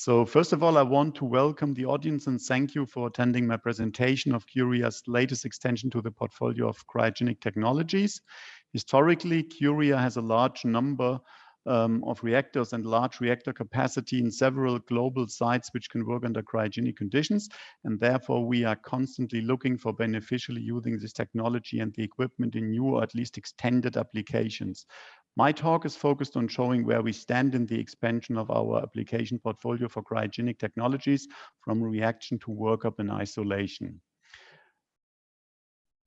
So first of all, I want to welcome the audience and thank you for attending my presentation of Curia's latest extension to the portfolio of cryogenic technologies. Historically, Curia has a large number of reactors and large reactor capacity in several global sites which can work under cryogenic conditions. And therefore, we are constantly looking for beneficially using this technology and the equipment in new or at least extended applications. My talk is focused on showing where we stand in the expansion of our application portfolio for cryogenic technologies from reaction to workup and isolation.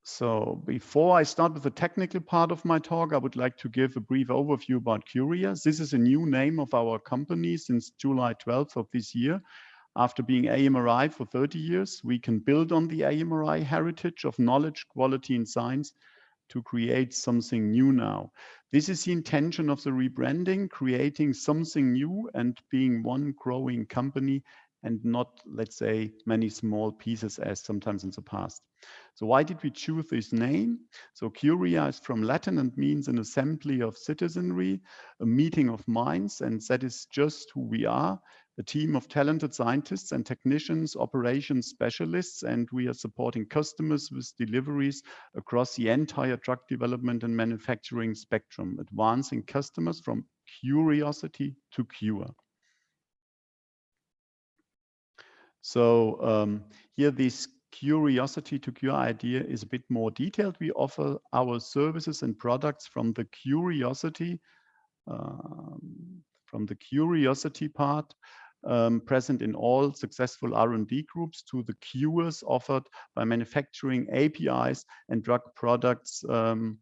So before I start with the technical part of my talk, I would like to give a brief overview about Curia. This is a new name of our company since July 12th of this year. After being AMRI for 30 years, we can build on the AMRI heritage of knowledge, quality, and science to create something new now. This is the intention of the rebranding, creating something new and being one growing company and not, let's say, many small pieces as sometimes in the past. So why did we choose this name? So Curia is from Latin and means an assembly of citizenry, a meeting of minds, and that is just who we are, a team of talented scientists and technicians, operations specialists, and we are supporting customers with deliveries across the entire drug development and manufacturing spectrum, advancing customers from curiosity to cure. So here this curiosity to cure idea is a bit more detailed. We offer our services and products from the curiosity part present in all successful R&D groups to the cures offered by manufacturing APIs and drug products to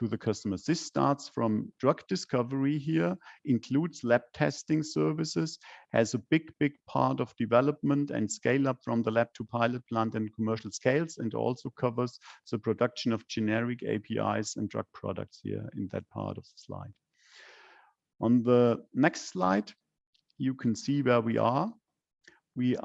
the customers. This starts from drug discovery here, includes lab testing services, has a big part of development and scale up from the lab to pilot plant and commercial scales, and also covers the production of generic APIs and drug products here in that part of the slide. On the next slide, you can see where we are. We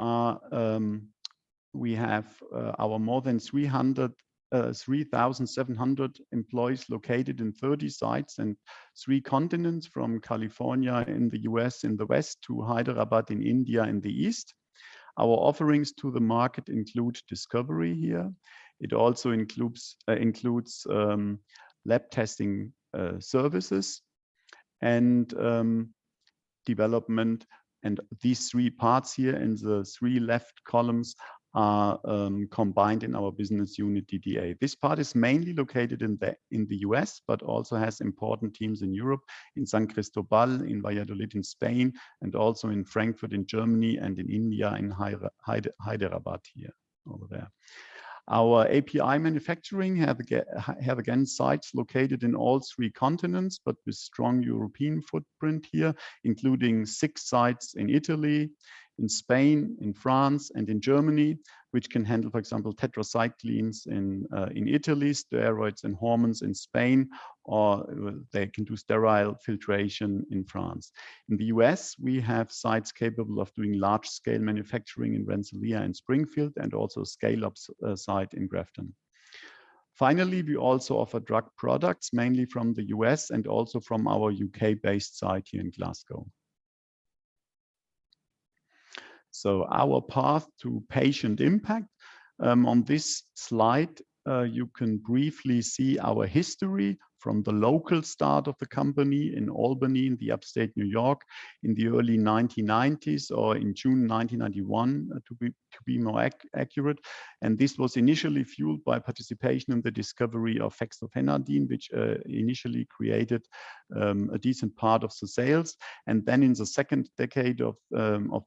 have our more than 3,700 employees located in 30 sites and 3 continents, from California in the US in the west to Hyderabad in India in the east. Our offerings to the market include discovery here. It also includes lab testing services and development. And these 3 parts here in the 3 left columns are combined in our business unit DDA. This part is mainly located in the US, but also has important teams in Europe, in San Cristobal, in Valladolid in Spain, and also in Frankfurt in Germany, and in India in Hyderabad here, over there. Our API manufacturing have again sites located in all 3 continents, but with strong European footprint here, including 6 sites in Italy, in Spain, in France, and in Germany, which can handle, for example, tetracyclines in Italy, steroids and hormones in Spain, or they can do sterile filtration in France. In the US, we have sites capable of doing large-scale manufacturing in Rensselaer and Springfield, and also a scale-up site in Grafton. Finally, we also offer drug products, mainly from the US and also from our UK-based site here in Glasgow. So our path to patient impact. On this slide, you can briefly see our history from the local start of the company in Albany in the upstate New York in the early 1990s, or in June 1991 to be more accurate. And this was initially fueled by participation in the discovery of hexafenadine, which initially created a decent part of the sales. And then in the second decade of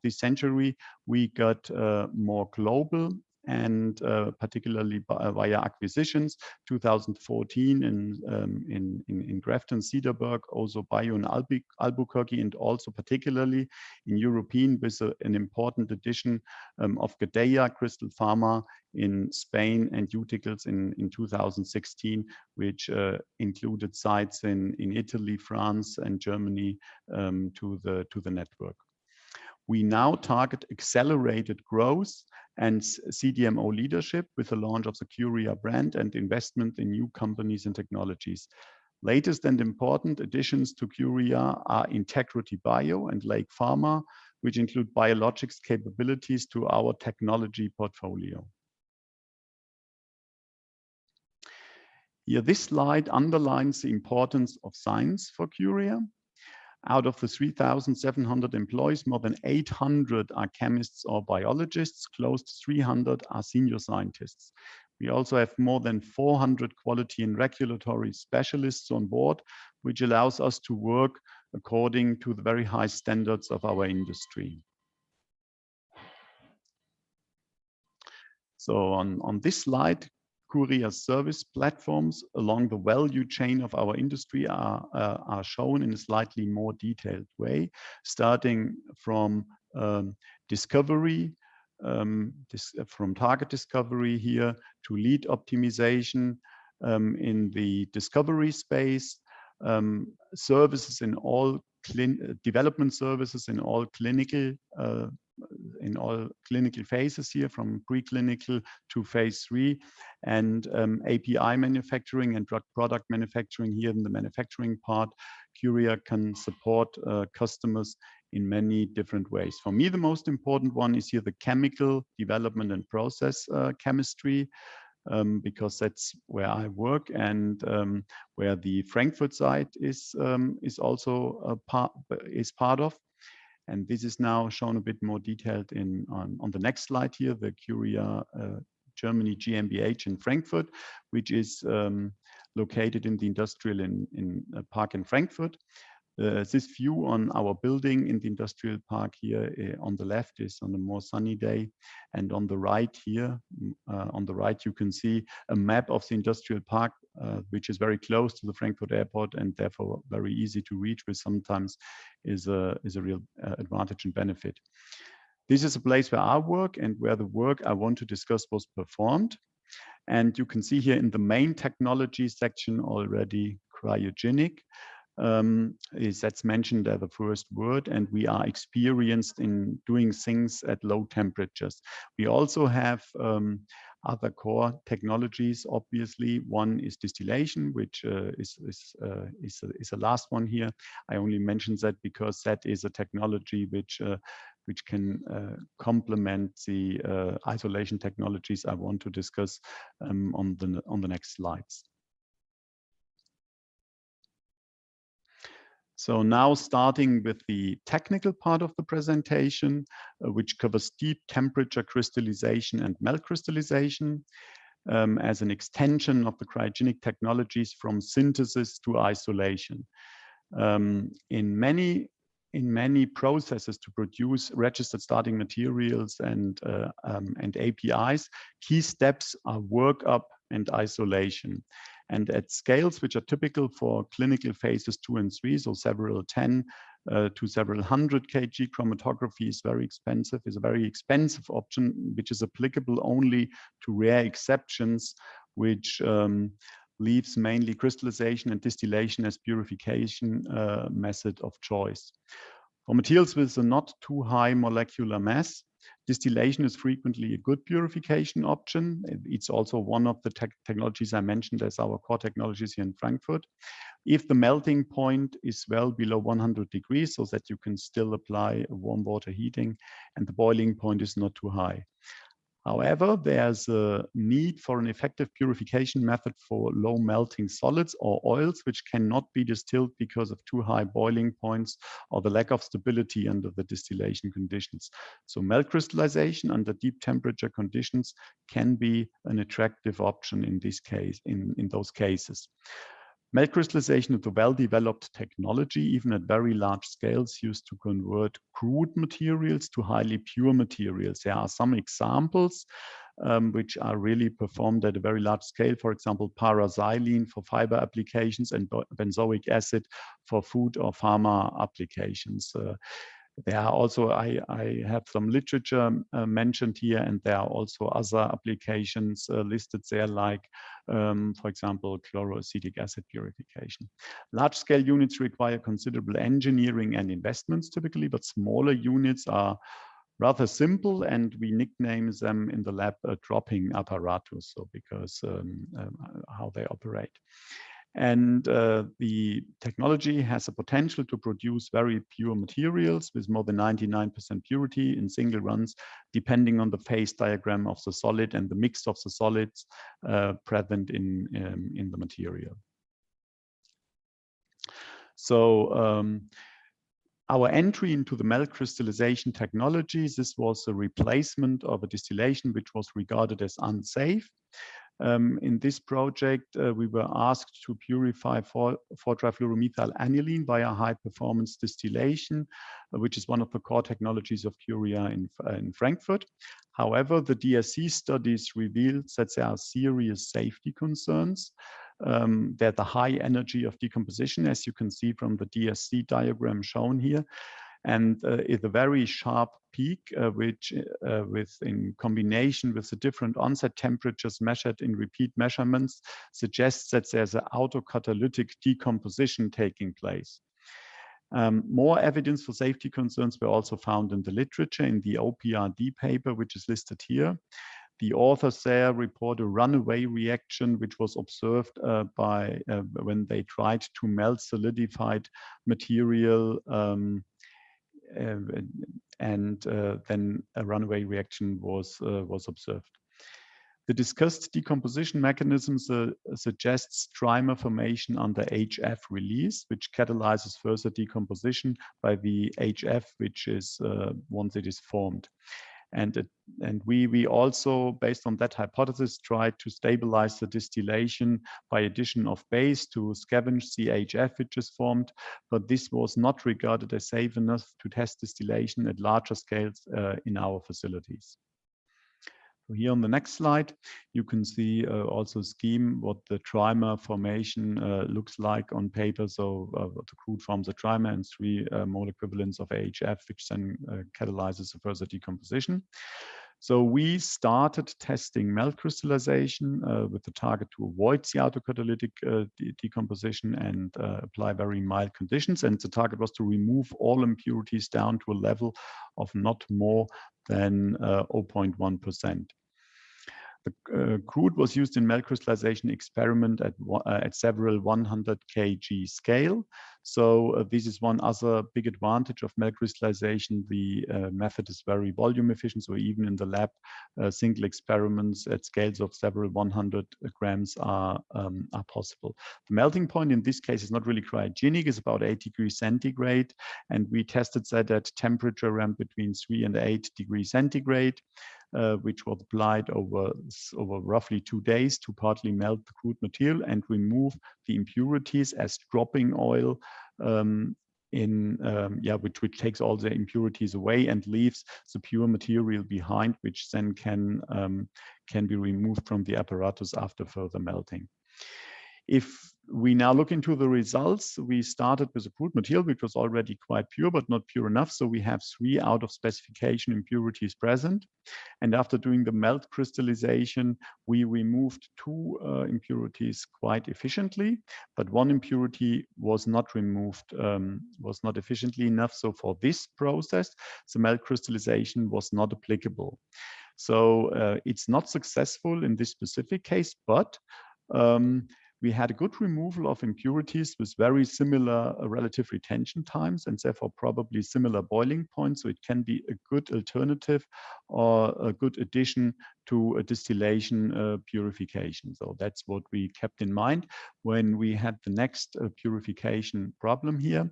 this century, we got more global, and particularly via acquisitions, 2014 in Grafton, Cedarburg, also Bio in Albuquerque, and also particularly in European with an important addition of Gadea Crystal Pharma in Spain and Uticals in 2016, which included sites in Italy, France, and Germany to the network. We now target accelerated growth and CDMO leadership with the launch of the Curia brand and investment in new companies and technologies. Latest and important additions to Curia are Integrity Bio and Lake Pharma, which include biologics capabilities to our technology portfolio. Here, this slide underlines the importance of science for Curia. Out of the 3,700 employees, more than 800 are chemists or biologists, close to 300 are senior scientists. We also have more than 400 quality and regulatory specialists on board, which allows us to work according to the very high standards of our industry. So on this slide, Curia's service platforms along the value chain of our industry are shown in a slightly more detailed way, starting from discovery, from target discovery here to lead optimization in the discovery space, services in all development services in all clinical phases here, from preclinical to phase 3, and API manufacturing and drug product manufacturing. Here in the manufacturing part, Curia can support customers in many different ways. For me, the most important one is here the chemical development and process chemistry, because that's where I work, and where the Frankfurt site is also part of. And this is now shown a bit more detailed on the next slide here, the Curia Germany GmbH in Frankfurt, which is located in the industrial park in Frankfurt. This view on our building in the industrial park here on the left is on a more sunny day, and on the right here, on the right you can see a map of the industrial park, which is very close to the Frankfurt airport and therefore very easy to reach, which sometimes is a real advantage and benefit. This is a place where I work and where the work I want to discuss was performed. And you can see here in the main technology section already cryogenic. That's mentioned as the first word, and we are experienced in doing things at low temperatures. We also have other core technologies. Obviously, one is distillation, which is the last one here. I only mentioned that because that is a technology which can complement the isolation technologies I want to discuss on the next slides. So now starting with the technical part of the presentation, which covers deep temperature crystallization and melt crystallization as an extension of the cryogenic technologies from synthesis to isolation. In many processes to produce registered starting materials and APIs, key steps are workup and isolation. And at scales which are typical for clinical phases 2 and 3, so several 10 to several 100 kg, chromatography is very expensive, is a very expensive option, which is applicable only to rare exceptions, which leaves mainly crystallization and distillation as purification method of choice. For materials with a not too high molecular mass, distillation is frequently a good purification option. It's also one of the technologies I mentioned as our core technologies here in Frankfurt. If the melting point is well below 100 degrees, so that you can still apply warm water heating, and the boiling point is not too high. However, there's a need for an effective purification method for low melting solids or oils, which cannot be distilled because of too high boiling points or the lack of stability under the distillation conditions. So melt crystallization under deep temperature conditions can be an attractive option in this case, in those cases. Melt crystallization is a well-developed technology, even at very large scales, used to convert crude materials to highly pure materials. There are some examples which are really performed at a very large scale. For example, paraxylene for fiber applications and benzoic acid for food or pharma applications. There are also, I have some literature mentioned here, and there are also other applications listed there, like, for example, chloroacetic acid purification. Large-scale units require considerable engineering and investments typically, but smaller units are rather simple, and we nickname them in the lab dropping apparatus, so because how they operate. And the technology has a potential to produce very pure materials with more than 99% purity in single runs, depending on the phase diagram of the solid and the mix of the solids present in the material. So our entry into the melt crystallization technologies, this was a replacement of a distillation which was regarded as unsafe. In this project, we were asked to purify 4-trifluoromethyl aniline via high-performance distillation, which is one of the core technologies of Curia in Frankfurt. However, the DSC studies revealed that there are serious safety concerns. That the high energy of decomposition, as you can see from the DSC diagram shown here, and is a very sharp peak, which in combination with the different onset temperatures measured in repeat measurements suggests that there's an autocatalytic decomposition taking place. More evidence for safety concerns were also found in the literature in the OPRD paper, which is listed here. The authors there report a runaway reaction, which was observed when they tried to melt solidified material, and then a runaway reaction was observed. The discussed decomposition mechanisms suggests trimer formation under HF release, which catalyzes further decomposition by the HF, which is once it is formed. And we also, based on that hypothesis, tried to stabilize the distillation by addition of base to scavenge the HF which is formed, but this was not regarded as safe enough to test distillation at larger scales in our facilities. Here on the next slide, you can see also a scheme what the trimer formation looks like on paper. So the crude forms a trimer and 3 mole equivalents of AHF, which then catalyzes a further decomposition. So we started testing melt crystallization with the target to avoid the autocatalytic decomposition and apply very mild conditions. And the target was to remove all impurities down to a level of not more than 0.1%. The crude was used in melt crystallization experiment at several 100 kg scale. So this is one other big advantage of melt crystallization. The method is very volume efficient. So even in the lab, single experiments at scales of several 100 grams are possible. The melting point in this case is not really cryogenic, it's about 8 degrees centigrade. And we tested that at temperature ramp between 3 and 8 degrees centigrade. Which was applied over roughly 2 days to partly melt the crude material and remove the impurities as dropping oil, which takes all the impurities away and leaves the pure material behind, which then can be removed from the apparatus after further melting. If we now look into the results, we started with a crude material which was already quite pure, but not pure enough. So we have 3 out of specification impurities present. And after doing the melt crystallization, we removed 2 impurities quite efficiently, but 1 impurity was not removed, was not efficiently enough. So for this process, the melt crystallization was not applicable. So it's not successful in this specific case, but we had a good removal of impurities with very similar relative retention times and therefore probably similar boiling points. So it can be a good alternative or a good addition to a distillation purification. So that's what we kept in mind when we had the next purification problem here.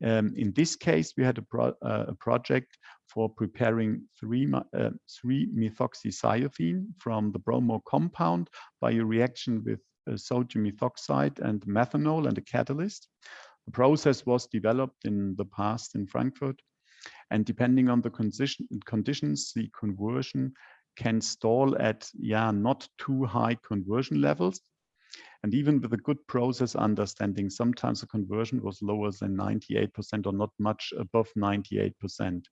In this case, we had a project for preparing 3-methoxythiophene from the bromo compound by a reaction with sodium methoxide and methanol and a catalyst. The process was developed in the past in Frankfurt, and depending on the conditions, the conversion can stall at not too high conversion levels. And even with a good process understanding, sometimes the conversion was lower than 98% or not much above 98%.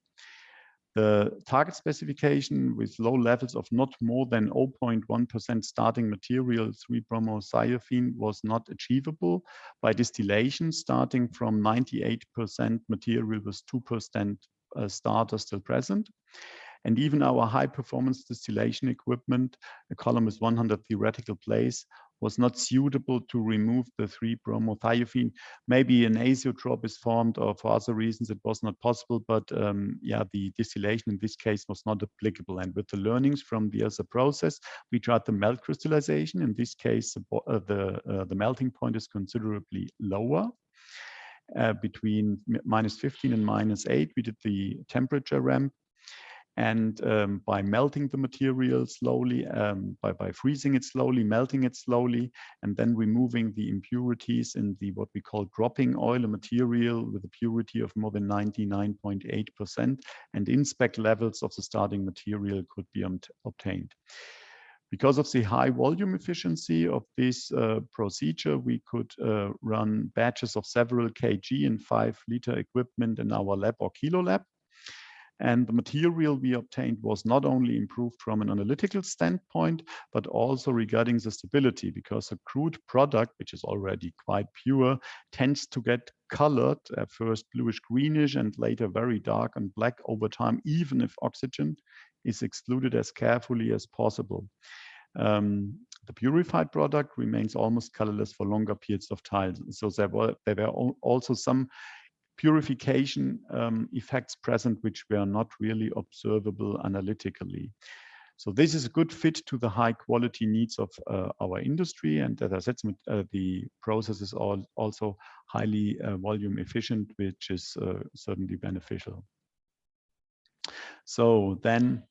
The target specification with low levels of not more than 0.1% starting material 3-bromothiophene was not achievable by distillation starting from 98% material with 2% starter still present. And even our high performance distillation equipment, a column with 100 theoretical place, was not suitable to remove the 3-bromothiophene. Maybe an azeotrope is formed, or for other reasons it was not possible, but yeah, the distillation in this case was not applicable. And with the learnings from the other process, we tried the melt crystallization. In this case, the melting point is considerably lower. Between -15 and -8, we did the temperature ramp. And by melting the material slowly, by freezing it slowly, melting it slowly, and then removing the impurities in the what we call dropping oil, a material with a purity of more than 99.8%, and in-spec levels of the starting material could be obtained. Because of the high volume efficiency of this procedure, we could run batches of several kg in 5-liter equipment in our lab or kilo lab. And the material we obtained was not only improved from an analytical standpoint, but also regarding the stability, because a crude product, which is already quite pure, tends to get colored at first bluish greenish and later very dark and black over time, even if oxygen is excluded as carefully as possible. The purified product remains almost colorless for longer periods of time. So there were also some purification effects present which were not really observable analytically. So this is a good fit to the high quality needs of our industry. And as I said, the process is also highly volume efficient, which is certainly beneficial. So then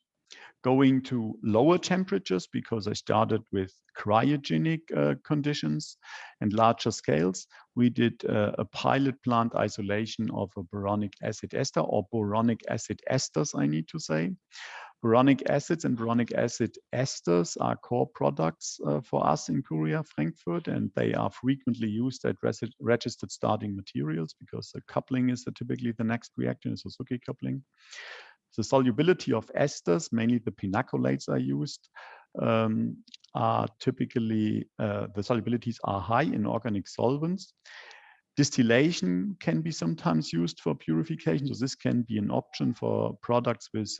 going to lower temperatures, because I started with cryogenic conditions and larger scales, we did a pilot plant isolation of a boronic acid ester, or boronic acid esters, I need to say. Boronic acids and boronic acid esters are core products for us in Korea, Frankfurt, and they are frequently used at registered starting materials, because the coupling is typically the next reaction, Suzuki coupling. The solubility of esters, mainly the pinacolates are used, are typically, the solubilities are high in organic solvents. Distillation can be sometimes used for purification. So this can be an option for products with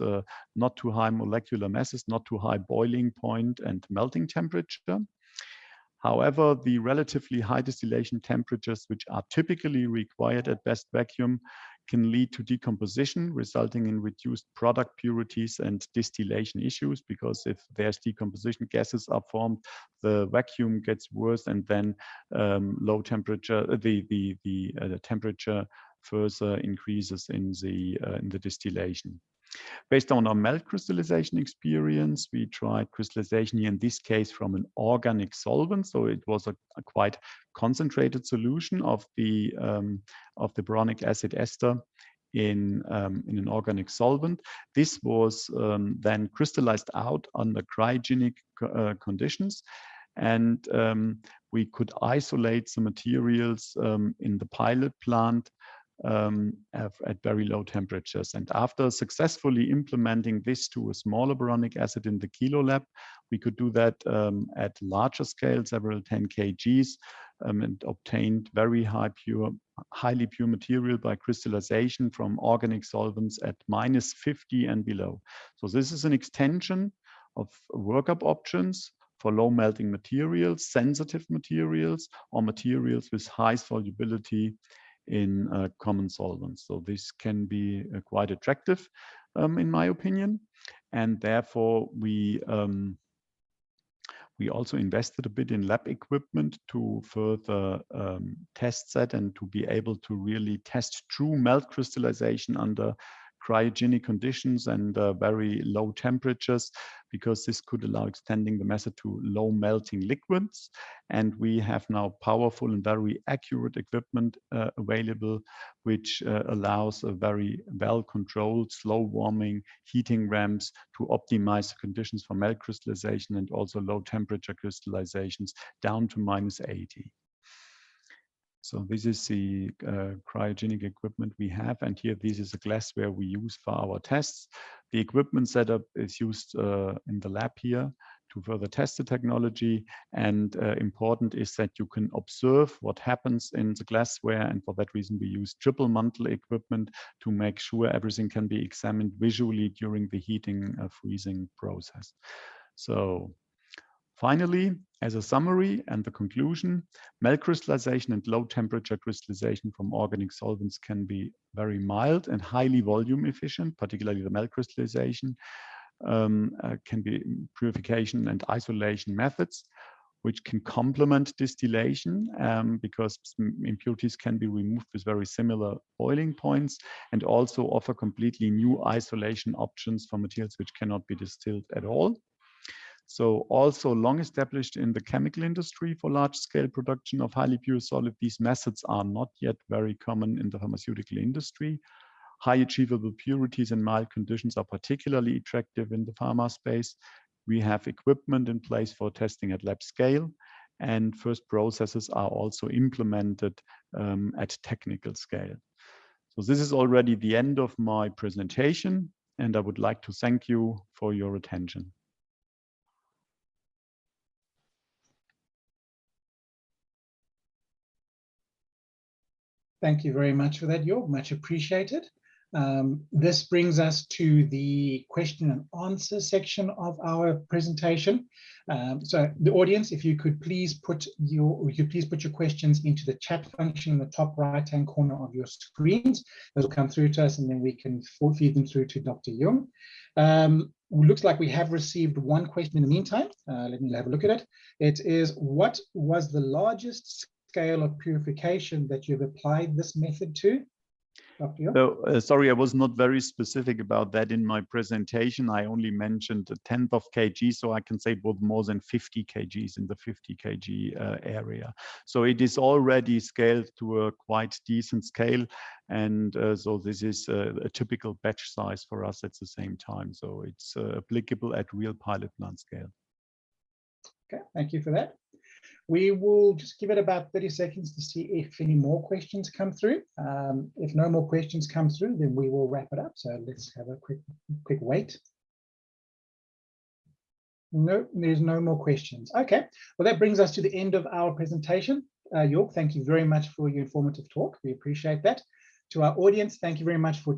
not too high molecular masses, not too high boiling point and melting temperature. However, the relatively high distillation temperatures, which are typically required at best vacuum, can lead to decomposition, resulting in reduced product purities and distillation issues, because if there's decomposition, gases are formed, the vacuum gets worse, and then low temperature, the temperature further increases in the distillation. Based on our melt crystallization experience, we tried crystallization here, in this case from an organic solvent. So it was a quite concentrated solution of the boronic acid ester in an organic solvent. This was then crystallized out under cryogenic conditions. And we could isolate the materials in the pilot plant at very low temperatures. And after successfully implementing this to a smaller boronic acid in the kilo lab, we could do that at larger scale, several 10 kgs, and obtained very highly pure material by crystallization from organic solvents at -50 and below. So this is an extension of workup options for low melting materials, sensitive materials, or materials with high solubility in common solvents. So this can be quite attractive, in my opinion. And therefore, we also invested a bit in lab equipment to further test that and to be able to really test true melt crystallization under cryogenic conditions and very low temperatures, because this could allow extending the method to low melting liquids. And we have now powerful and very accurate equipment available, which allows a very well-controlled, slow warming heating ramps to optimize the conditions for melt crystallization and also low temperature crystallizations down to -80. So this is the cryogenic equipment we have. And here, this is a glassware we use for our tests. The equipment setup is used in the lab here to further test the technology. And important is that you can observe what happens in the glassware. And for that reason, we use triple mantle equipment to make sure everything can be examined visually during the heating freezing process. So finally, As a summary and the conclusion, melt crystallization and low temperature crystallization from organic solvents can be very mild and highly volume efficient, particularly the melt crystallization, can be purification and isolation methods, which can complement distillation because impurities can be removed with very similar boiling points, and also offer completely new isolation options for materials which cannot be distilled at all. So also long established in the chemical industry for large-scale production of highly pure solid, these methods are not yet very common in the pharmaceutical industry. High achievable purities and mild conditions are particularly attractive in the pharma space. We have equipment in place for testing at lab scale, and first processes are also implemented at technical scale. So this is already the end of my presentation, and I would like to thank you for your attention. Thank you very much for that, Jörg. Much appreciated. This brings us to the question and answer section of our presentation. So the audience, if you could please put your questions into the chat function in the top right-hand corner of your screens. Those will come through to us, and then we can feed them through to Dr. Jung. Looks like we have received one question in the meantime. Let me have a look at it. It is, what was the largest scale of purification that you've applied this method to? So, sorry, I was not very specific about that in my presentation. I only mentioned a tenth of kg, so I can say it was more than 50 kgs in the 50 kg area. So it is already scaled to a quite decent scale, and so this is a typical batch size for us at the same time. So it's applicable at real pilot plant scale. Okay, thank you for that. We will just give it about 30 seconds to see if any more questions come through. If no more questions come through, then we will wrap it up. So let's have a quick wait. No, there's no more questions. Okay, well, that brings us to the end of our presentation. Jörg, thank you very much for your informative talk. We appreciate that. To our audience, thank you very much for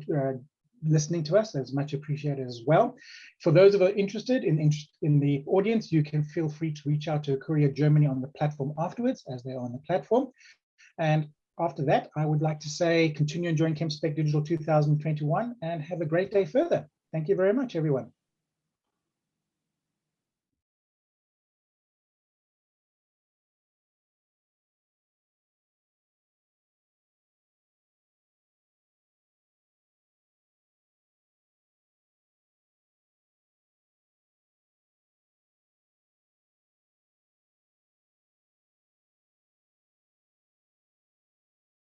listening to us. That's much appreciated as well. For those who are interested in the audience, you can feel free to reach out to Courier Germany on the platform afterwards, as they are on the platform. And after that, I would like to say, continue enjoying Chemspec Digital 2021 and have a great day further. Thank you very much, everyone.